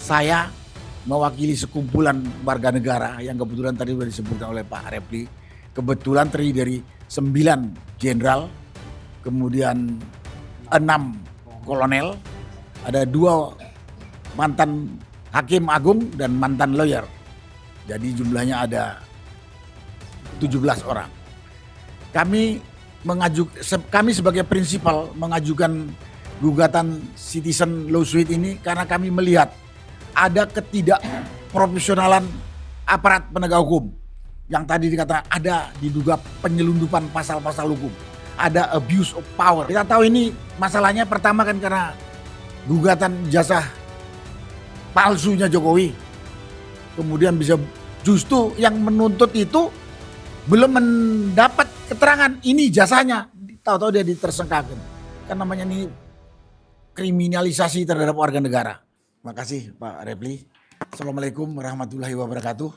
Saya mewakili sekumpulan warga negara yang kebetulan tadi sudah disebutkan oleh Pak Repli. Kebetulan terdiri dari 9 jenderal, kemudian 6 kolonel, ada 2 mantan hakim agung dan mantan lawyer. Jadi jumlahnya ada 17 orang. Kami sebagai prinsipal mengajukan gugatan citizen lawsuit ini karena kami melihat ada ketidakprofesionalan aparat penegak hukum. Yang tadi dikatakan ada diduga penyelundupan pasal-pasal hukum. Ada abuse of power. Kita tahu ini masalahnya pertama kan karena gugatan jasa palsunya Jokowi. Kemudian bisa justru yang menuntut itu belum mendapat keterangan ini jasanya. Tahu-tahu dia ditersangkakan. Kan namanya ini kriminalisasi terhadap warga negara. Terima kasih Pak Repli. Assalamualaikum warahmatullahi wabarakatuh.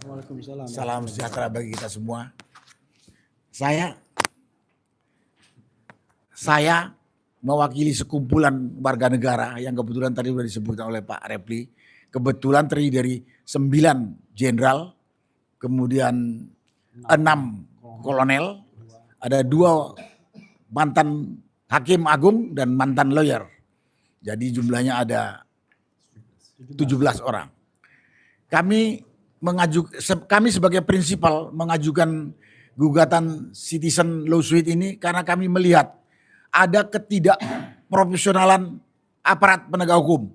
Waalaikumsalam. Salam sejahtera bagi kita semua. Saya mewakili sekumpulan warga negara yang kebetulan tadi sudah disebutkan oleh Pak Repli. Kebetulan terdiri dari 9 jenderal, kemudian 6 kolonel, ada 2 mantan hakim agung dan mantan lawyer. Jadi jumlahnya ada 17 orang. Kami sebagai prinsipal mengajukan gugatan citizen lawsuit ini karena kami melihat ada ketidakprofesionalan aparat penegak hukum.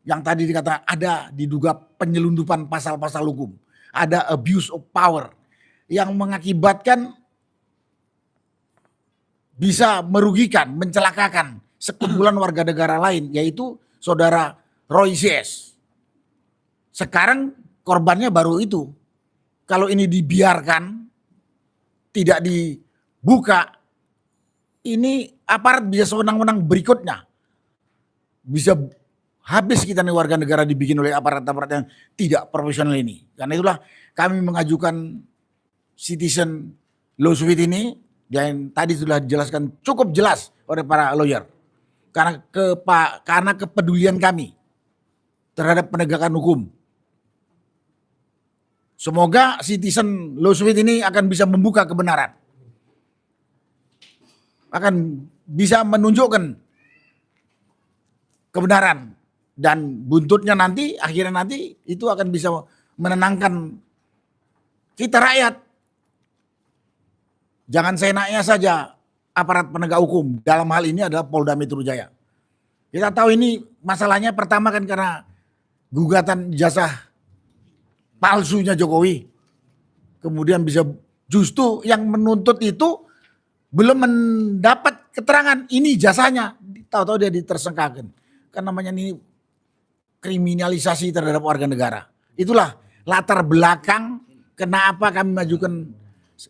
Yang tadi dikatakan ada diduga penyelundupan pasal-pasal hukum. Ada abuse of power yang mengakibatkan bisa merugikan, mencelakakan sekumpulan warga negara lain, yaitu saudara Roy CS. Sekarang korbannya baru itu. Kalau ini dibiarkan, tidak dibuka, ini aparat bisa sewenang-wenang berikutnya. Bisa habis kita nih warga negara dibikin oleh aparat-aparat yang tidak profesional ini. Karena itulah kami mengajukan citizen lawsuit ini dan tadi sudah dijelaskan cukup jelas oleh para lawyer. Karena kepedulian kami terhadap penegakan hukum. Semoga citizen lawsuit ini akan bisa membuka kebenaran. Akan bisa menunjukkan kebenaran. Dan buntutnya nanti, akhirnya nanti itu akan bisa menenangkan kita rakyat. Jangan seenaknya saja aparat penegak hukum. Dalam hal ini adalah Polda Metro Jaya. Kita tahu ini masalahnya pertama kan karena gugatan jasa palsunya Jokowi. Kemudian bisa justru yang menuntut itu belum mendapat keterangan ini jasanya. Tahu-tahu dia ditersangkakan. Kan namanya ini kriminalisasi terhadap warga negara. Itulah latar belakang kenapa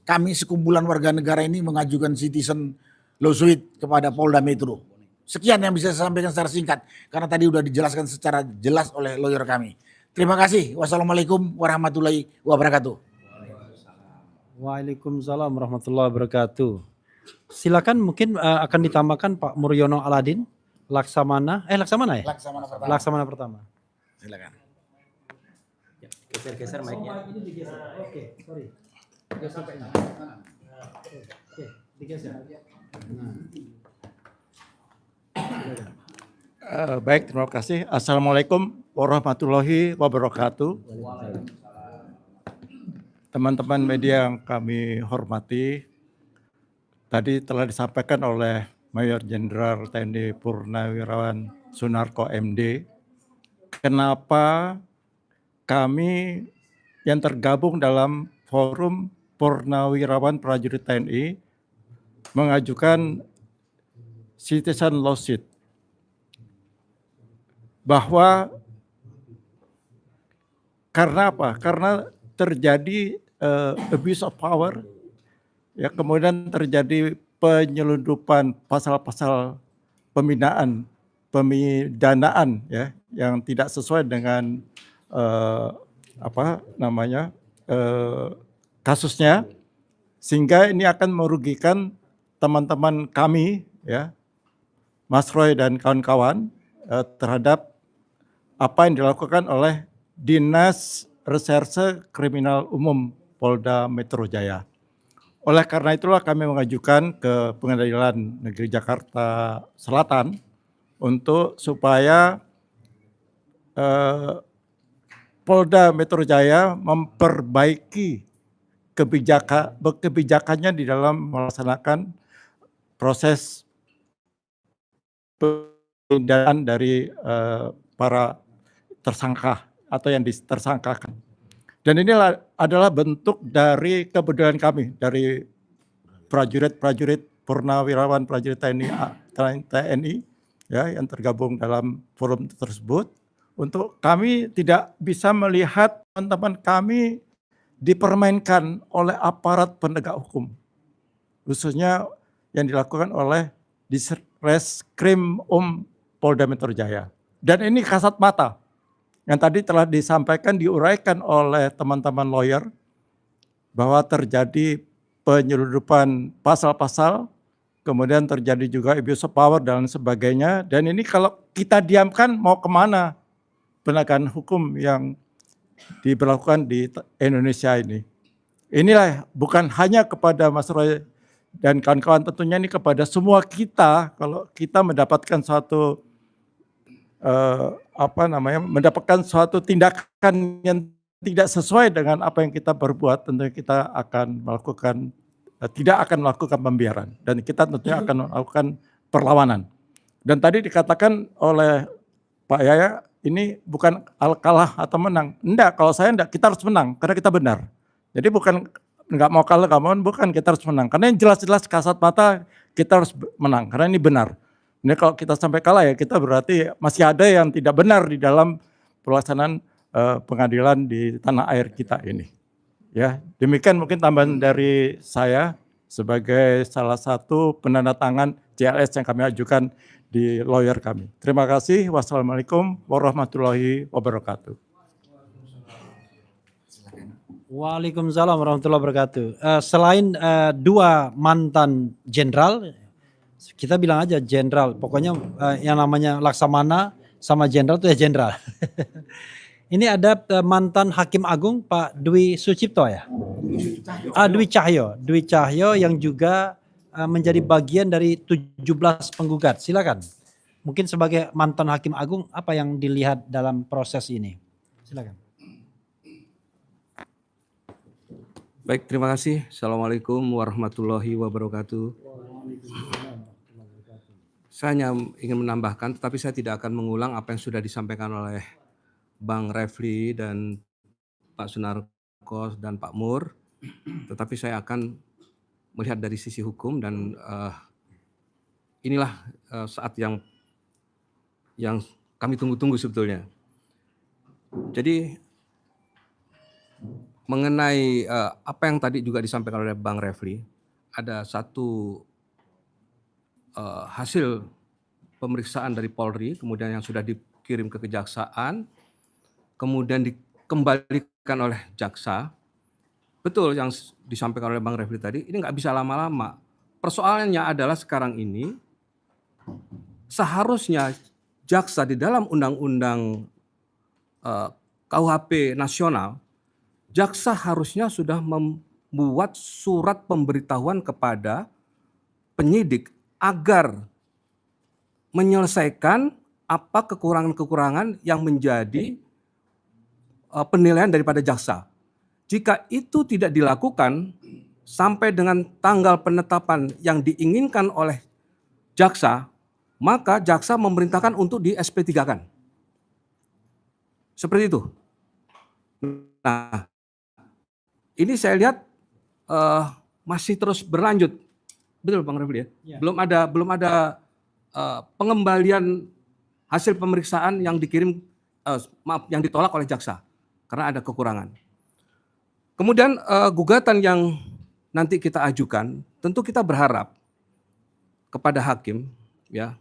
kami sekumpulan warga negara ini mengajukan citizen lawsuit kepada Polda Metro. Sekian yang bisa saya sampaikan secara singkat karena tadi sudah dijelaskan secara jelas oleh lawyer kami. Terima kasih. Wassalamualaikum warahmatullahi wabarakatuh. Waalaikumsalam warahmatullahi wabarakatuh. Silakan mungkin akan ditambahkan Pak Muryono Aladin, Laksamana ya? Laksamana pertama. Silakan. Geser mic-nya. Ini digeser. Oke, sorry. Oke, digeser. Baik, terima kasih. Assalamualaikum warahmatullahi wabarakatuh. Teman-teman media yang kami hormati, tadi telah disampaikan oleh Mayor Jenderal TNI Purnawirawan Sunarko MD, kenapa kami yang tergabung dalam Forum Purnawirawan Prajurit TNI mengajukan citizen lawsuit. Bahwa karena apa? Karena terjadi abuse of power, ya, kemudian terjadi penyelundupan pasal-pasal pemidanaan, ya, yang tidak sesuai dengan kasusnya, sehingga ini akan merugikan teman-teman kami, ya, Mas Roy dan kawan-kawan terhadap apa yang dilakukan oleh Dinas Reserse Kriminal Umum Polda Metro Jaya. Oleh karena itulah kami mengajukan ke Pengadilan Negeri Jakarta Selatan untuk supaya Polda Metro Jaya memperbaiki kebijakannya di dalam melaksanakan proses pemindahan dari para tersangka atau yang ditersangkakan. Dan inilah adalah bentuk dari kepedulian kami, dari prajurit-prajurit purnawirawan prajurit TNI ya, yang tergabung dalam forum tersebut, untuk kami tidak bisa melihat teman-teman kami dipermainkan oleh aparat penegak hukum, khususnya yang dilakukan oleh Ditreskrim Polda Metro Jaya. Dan ini kasat mata yang tadi telah disampaikan, diuraikan oleh teman-teman lawyer, bahwa terjadi penyeludupan pasal-pasal, kemudian terjadi juga abuse of power dan sebagainya. Dan ini kalau kita diamkan mau kemana penegakan hukum yang diberlakukan di Indonesia ini. Inilah bukan hanya kepada Mas Roy dan kawan-kawan, tentunya ini kepada semua kita. Kalau kita mendapatkan suatu mendapatkan suatu tindakan yang tidak sesuai dengan apa yang kita perbuat, tentunya kita akan melakukan, tidak akan melakukan pembiaran, dan kita tentunya akan melakukan perlawanan. Dan tadi dikatakan oleh Pak Yaya, ini bukan kalah atau menang. Enggak, kalau saya enggak, kita harus menang karena kita benar. Jadi bukan enggak mau kalah, enggak mau, bukan, kita harus menang. Karena yang jelas-jelas kasat mata kita harus menang karena ini benar. Ini kalau kita sampai kalah ya kita berarti masih ada yang tidak benar di dalam pelaksanaan pengadilan di tanah air kita ini. Ya, demikian mungkin tambahan dari saya sebagai salah satu penandatangan CLS yang kami ajukan di lawyer kami. Terima kasih. Wassalamualaikum warahmatullahi wabarakatuh. Waalaikumsalam warahmatullahi wabarakatuh. Selain dua mantan jenderal, kita bilang aja jenderal, pokoknya yang namanya Laksamana sama jenderal itu ya jenderal. Ini ada mantan Hakim Agung Pak Dwi Sucipto ya? Dwi Cahyo yang juga menjadi bagian dari 17 penggugat. Silakan. Mungkin sebagai mantan Hakim Agung apa yang dilihat dalam proses ini? Silakan. Baik, terima kasih. Assalamualaikum warahmatullahi wabarakatuh. Saya hanya ingin menambahkan, tetapi saya tidak akan mengulang apa yang sudah disampaikan oleh Bang Refli dan Pak Sunarko dan Pak Mur, tetapi saya akan melihat dari sisi hukum dan inilah saat yang kami tunggu-tunggu sebetulnya. Jadi mengenai apa yang tadi juga disampaikan oleh Bang Refli, ada satu hasil pemeriksaan dari Polri, kemudian yang sudah dikirim ke kejaksaan, kemudian dikembalikan oleh jaksa. Betul yang disampaikan oleh Bang Refli tadi, ini nggak bisa lama-lama. Persoalannya adalah sekarang ini, seharusnya jaksa di dalam undang-undang KUHP nasional, jaksa harusnya sudah membuat surat pemberitahuan kepada penyidik agar menyelesaikan apa kekurangan-kekurangan yang menjadi penilaian daripada jaksa. Jika itu tidak dilakukan sampai dengan tanggal penetapan yang diinginkan oleh jaksa, maka jaksa memerintahkan untuk di SP3-kan. Seperti itu. Nah, ini saya lihat masih terus berlanjut. Betul Bang Refli ya? Belum ada pengembalian hasil pemeriksaan yang dikirim, yang ditolak oleh jaksa karena ada kekurangan. Kemudian gugatan yang nanti kita ajukan, tentu kita berharap kepada hakim, ya,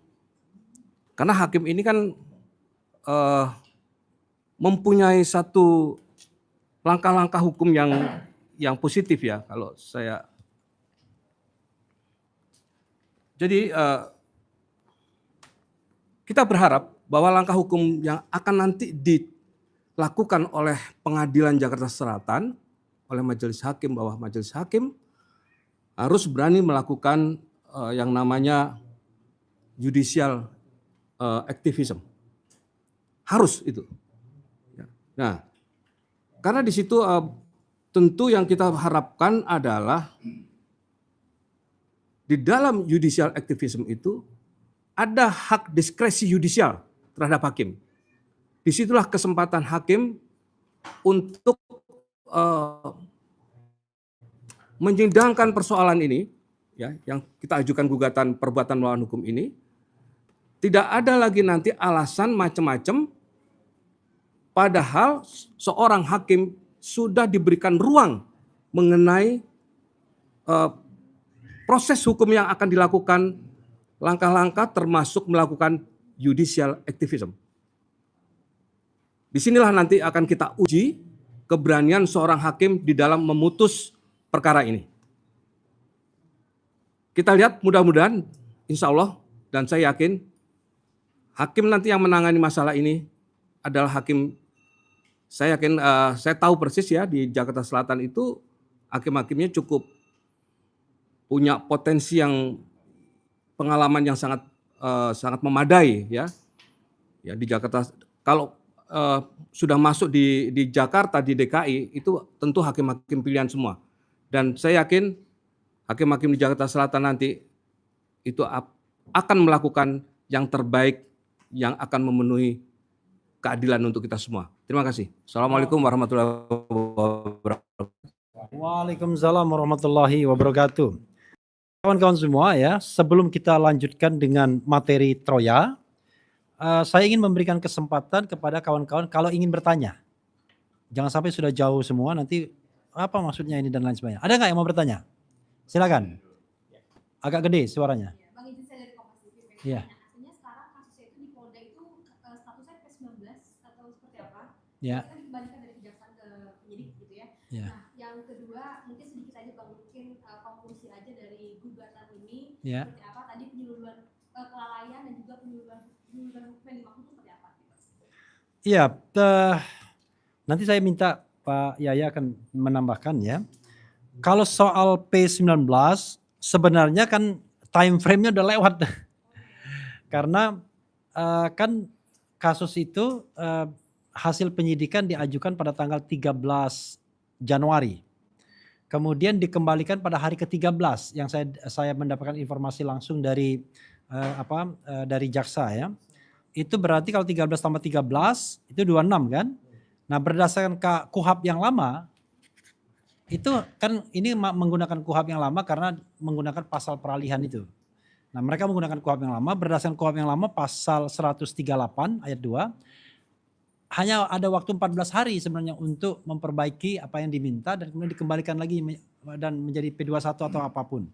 karena hakim ini kan mempunyai satu langkah-langkah hukum yang positif ya, kalau saya. Jadi kita berharap bahwa langkah hukum yang akan nanti dilakukan oleh Pengadilan Jakarta Selatan, oleh majelis hakim, bahwa majelis hakim harus berani melakukan yang namanya judicial activism. Harus itu. Nah, karena di situ tentu yang kita harapkan adalah di dalam judicial activism itu ada hak diskresi yudisial terhadap hakim. Disitulah kesempatan hakim untuk menyidangkan persoalan ini, ya, yang kita ajukan gugatan perbuatan melawan hukum ini. Tidak ada lagi nanti alasan macam-macam, padahal seorang hakim sudah diberikan ruang mengenai proses hukum yang akan dilakukan, langkah-langkah termasuk melakukan judicial activism. Disinilah nanti akan kita uji keberanian seorang hakim di dalam memutus perkara ini. Kita lihat mudah-mudahan, insya Allah, dan saya yakin, hakim nanti yang menangani masalah ini adalah hakim. Saya yakin, saya tahu persis ya di Jakarta Selatan itu hakim-hakimnya cukup punya potensi yang pengalaman yang sangat memadai ya. Ya di Jakarta kalau sudah masuk di Jakarta, di DKI itu tentu hakim-hakim pilihan semua. Dan saya yakin hakim-hakim di Jakarta Selatan nanti itu akan melakukan yang terbaik yang akan memenuhi keadilan untuk kita semua. Terima kasih. Assalamualaikum warahmatullahi wabarakatuh. Waalaikumsalam warahmatullahi wabarakatuh. Kawan-kawan semua ya, sebelum kita lanjutkan dengan materi Troya, saya ingin memberikan kesempatan kepada kawan-kawan kalau ingin bertanya. Jangan sampai sudah jauh semua, nanti apa maksudnya ini dan lain sebagainya. Ada nggak yang mau bertanya? Silakan. Agak gede suaranya. Bang izin saya dari Kompas TV. Iya. Artinya sekarang kasusnya itu di Polda itu statusnya P19 atau seperti apa? Ya. Kan dikembalikan dari kejaksaan ke penyidik gitu ya. Ya. Nah, yang kedua mungkin sedikit aja Bang, mungkin konklusi aja dari gugatan ini Ya. seperti apa? Tadi penyuluhan kelalaian dan juga penyuluhan hukum yang dimaksud itu seperti apa? Iya, nanti saya minta Pak Yaya akan menambahkan ya. Kalau soal P19 sebenarnya kan time frame-nya udah lewat. Karena kan kasus itu hasil penyidikan diajukan pada tanggal 13 Januari. Kemudian dikembalikan pada hari ke-13 yang saya mendapatkan informasi langsung dari dari jaksa ya. Itu berarti kalau 13 tambah 13 itu 26 kan. Nah berdasarkan KUHP yang lama itu kan ini menggunakan KUHP yang lama karena menggunakan pasal peralihan itu. Nah mereka menggunakan KUHP yang lama, berdasarkan KUHP yang lama pasal 138 ayat 2. Hanya ada waktu 14 hari sebenarnya untuk memperbaiki apa yang diminta dan kemudian dikembalikan lagi dan menjadi P21 atau apapun.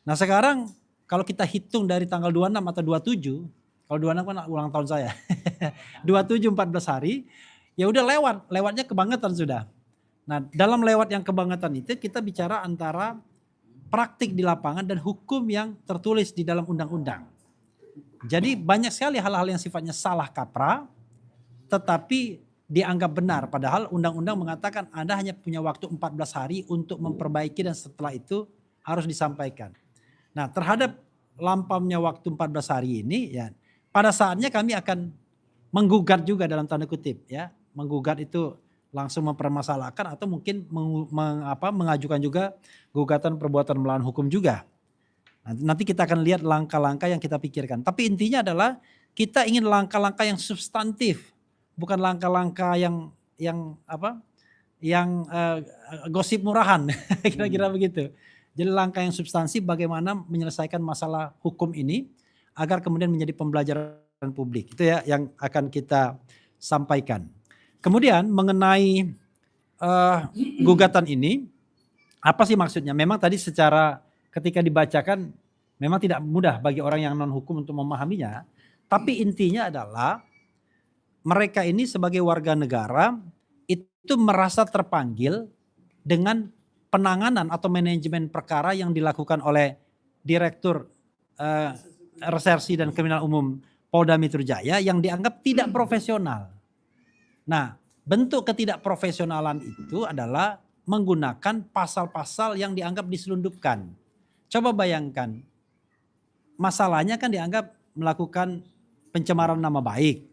Nah sekarang kalau kita hitung dari tanggal 26 atau 27, kalau 26 kan ulang tahun saya, 27 14 hari, ya udah lewatnya kebangetan sudah. Nah dalam lewat yang kebangetan itu kita bicara antara praktik di lapangan dan hukum yang tertulis di dalam undang-undang. Jadi banyak sekali hal-hal yang sifatnya salah kaprah, tetapi dianggap benar. Padahal undang-undang mengatakan Anda hanya punya waktu 14 hari untuk memperbaiki dan setelah itu harus disampaikan. Nah terhadap lampaunya waktu 14 hari ini ya pada saatnya kami akan menggugat juga dalam tanda kutip ya. Menggugat itu langsung mempermasalahkan atau mungkin mengajukan juga gugatan perbuatan melawan hukum juga. Nanti kita akan lihat langkah-langkah yang kita pikirkan. Tapi intinya adalah kita ingin langkah-langkah yang substantif, bukan langkah-langkah yang gosip murahan, kira-kira begitu. Jadi langkah yang substansi bagaimana menyelesaikan masalah hukum ini agar kemudian menjadi pembelajaran publik. Itu ya yang akan kita sampaikan. Kemudian mengenai gugatan ini, apa sih maksudnya? Memang tadi secara ketika dibacakan memang tidak mudah bagi orang yang non hukum untuk memahaminya. Tapi intinya adalah mereka ini sebagai warga negara itu merasa terpanggil dengan penanganan atau manajemen perkara yang dilakukan oleh Direktur Resersi dan Kriminal Umum Polda Metro Jaya yang dianggap tidak profesional. Nah, bentuk ketidakprofesionalan itu adalah menggunakan pasal-pasal yang dianggap diselundupkan. Coba bayangkan, masalahnya kan dianggap melakukan pencemaran nama baik.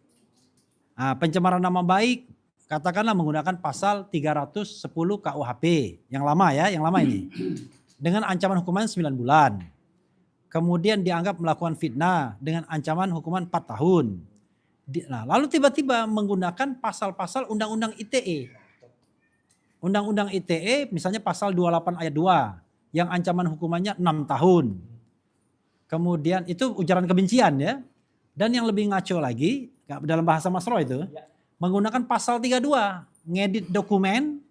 Nah, pencemaran nama baik katakanlah menggunakan pasal 310 KUHP yang lama ya, yang lama ini. Dengan ancaman hukuman 9 bulan. Kemudian dianggap melakukan fitnah dengan ancaman hukuman 4 tahun. Nah, lalu tiba-tiba menggunakan pasal-pasal Undang-Undang ITE. Undang-Undang ITE misalnya pasal 28 ayat 2 yang ancaman hukumannya 6 tahun. Kemudian itu ujaran kebencian ya. Dan yang lebih ngaco lagi dalam bahasa Masro itu menggunakan pasal 32 ngedit dokumen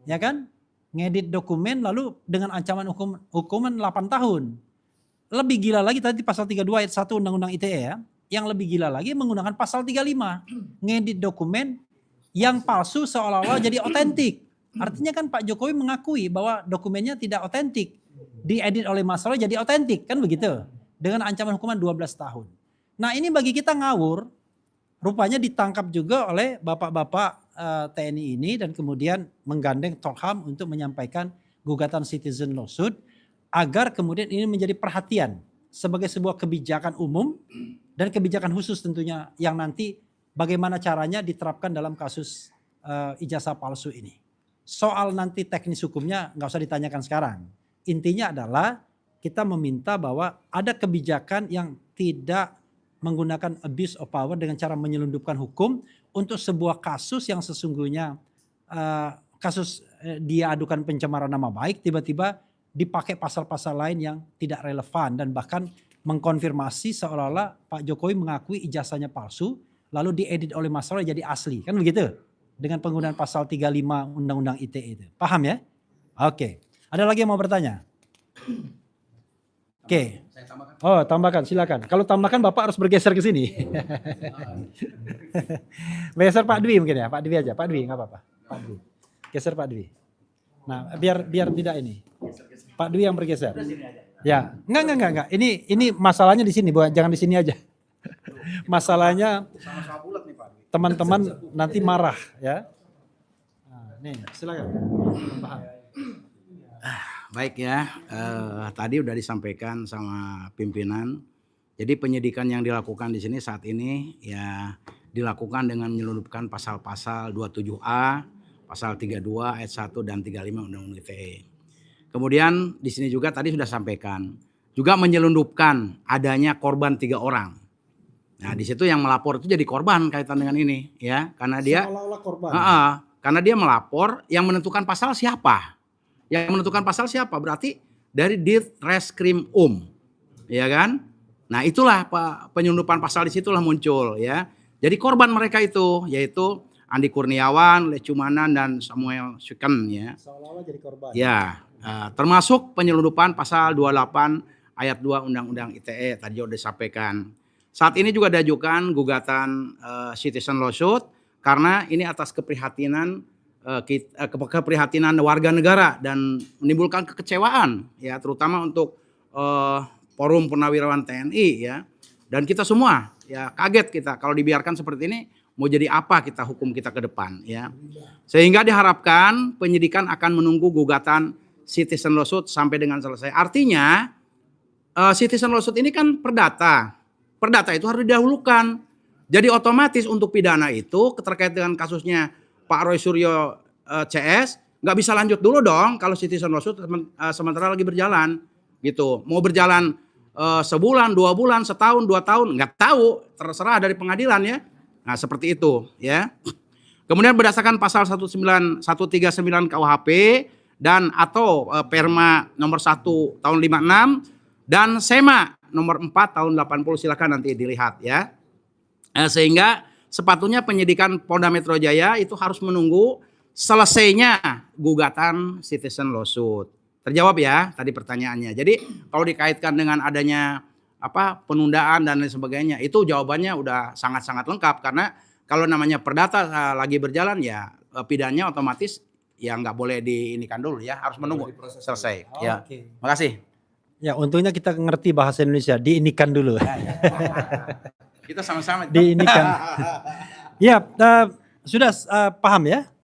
ya kan? Ngedit dokumen lalu dengan ancaman hukuman 8 tahun. Lebih gila lagi tadi pasal 32 ayat 1 Undang-Undang ITE ya. Yang lebih gila lagi menggunakan pasal 35 ngedit dokumen yang palsu seolah-olah jadi otentik. Artinya kan Pak Jokowi mengakui bahwa dokumennya tidak otentik. Diedit oleh Mas Roy jadi otentik kan begitu. Dengan ancaman hukuman 12 tahun. Nah ini bagi kita ngawur. Rupanya ditangkap juga oleh bapak-bapak TNI ini dan kemudian menggandeng Tokham untuk menyampaikan gugatan citizen lawsuit agar kemudian ini menjadi perhatian sebagai sebuah kebijakan umum dan kebijakan khusus tentunya yang nanti bagaimana caranya diterapkan dalam kasus ijazah palsu ini. Soal nanti teknis hukumnya nggak usah ditanyakan sekarang. Intinya adalah kita meminta bahwa ada kebijakan yang tidak menggunakan abuse of power dengan cara menyelundupkan hukum untuk sebuah kasus yang sesungguhnya kasus dia adukan pencemaran nama baik tiba-tiba dipakai pasal-pasal lain yang tidak relevan dan bahkan mengkonfirmasi seolah-olah Pak Jokowi mengakui ijazahnya palsu lalu diedit oleh Mas Roy jadi asli kan begitu dengan penggunaan pasal 35 Undang-Undang ITE itu paham ya? Oke. Ada lagi yang mau bertanya? Oke. Oh tambahkan silakan. Kalau tambahkan Bapak harus bergeser ke sini. Bergeser Pak Dwi mungkin ya. Pak Dwi aja. Pak Dwi nggak apa-apa. Pak Dwi. Geser Pak Dwi. Nah biar tidak ini. Pak Dwi yang bergeser. Ya enggak. Ini masalahnya di sini. Jangan di sini aja. Masalahnya teman-teman nanti marah ya. Nah, nih silakan. Baik ya, tadi udah disampaikan sama pimpinan. Jadi penyidikan yang dilakukan di sini saat ini ya dilakukan dengan menyelundupkan pasal-pasal 27A, pasal 32 ayat 1 dan 35 Undang-Undang ITE. Kemudian di sini juga tadi sudah sampaikan juga menyelundupkan adanya korban 3 orang. Nah di situ yang melapor itu jadi korban kaitan dengan ini ya, karena dia seolah-olah korban. Karena dia melapor yang menentukan pasal siapa. Yang menentukan pasal siapa? Berarti dari Ditreskrim ya kan? Nah itulah penyelundupan pasal di situlah muncul ya. Jadi korban mereka itu yaitu Andi Kurniawan, Lecumanan dan Samuel Syuken ya. Seolah-olah jadi korban. Ya, termasuk penyelundupan pasal 28 ayat 2 Undang-Undang ITE tadi sudah disampaikan. Saat ini juga diajukan gugatan citizen lawsuit karena ini atas keprihatinan warga negara dan menimbulkan kekecewaan ya terutama untuk Forum Purnawirawan TNI ya dan kita semua ya kaget kita kalau dibiarkan seperti ini mau jadi apa kita hukum kita ke depan ya sehingga diharapkan penyidikan akan menunggu gugatan citizen lawsuit sampai dengan selesai. Artinya citizen lawsuit ini kan perdata itu harus didahulukan jadi otomatis untuk pidana itu terkait dengan kasusnya Pak Roy Suryo CS nggak bisa lanjut dulu dong kalau citizen lawsuit sementara lagi berjalan gitu. Mau berjalan sebulan, 2 bulan, setahun, 2 tahun nggak tahu terserah dari pengadilan ya. Nah seperti itu ya. Kemudian berdasarkan pasal 139 KUHP dan atau Perma nomor 1 tahun 56 dan SEMA nomor 4 tahun 80 silakan nanti dilihat ya. Sehingga sepatutnya penyidikan Polda Metro Jaya itu harus menunggu selesainya gugatan citizen lawsuit. Terjawab ya tadi pertanyaannya. Jadi kalau dikaitkan dengan adanya penundaan dan lain sebagainya itu jawabannya udah sangat-sangat lengkap karena kalau namanya perdata lagi berjalan ya pidananya otomatis ya nggak boleh diinikan dulu ya harus menunggu selesai. Ya. Makasih. Ya untungnya kita ngerti bahasa Indonesia diinikan dulu. Kita sama-sama. di ini kan. Ya, sudah paham ya?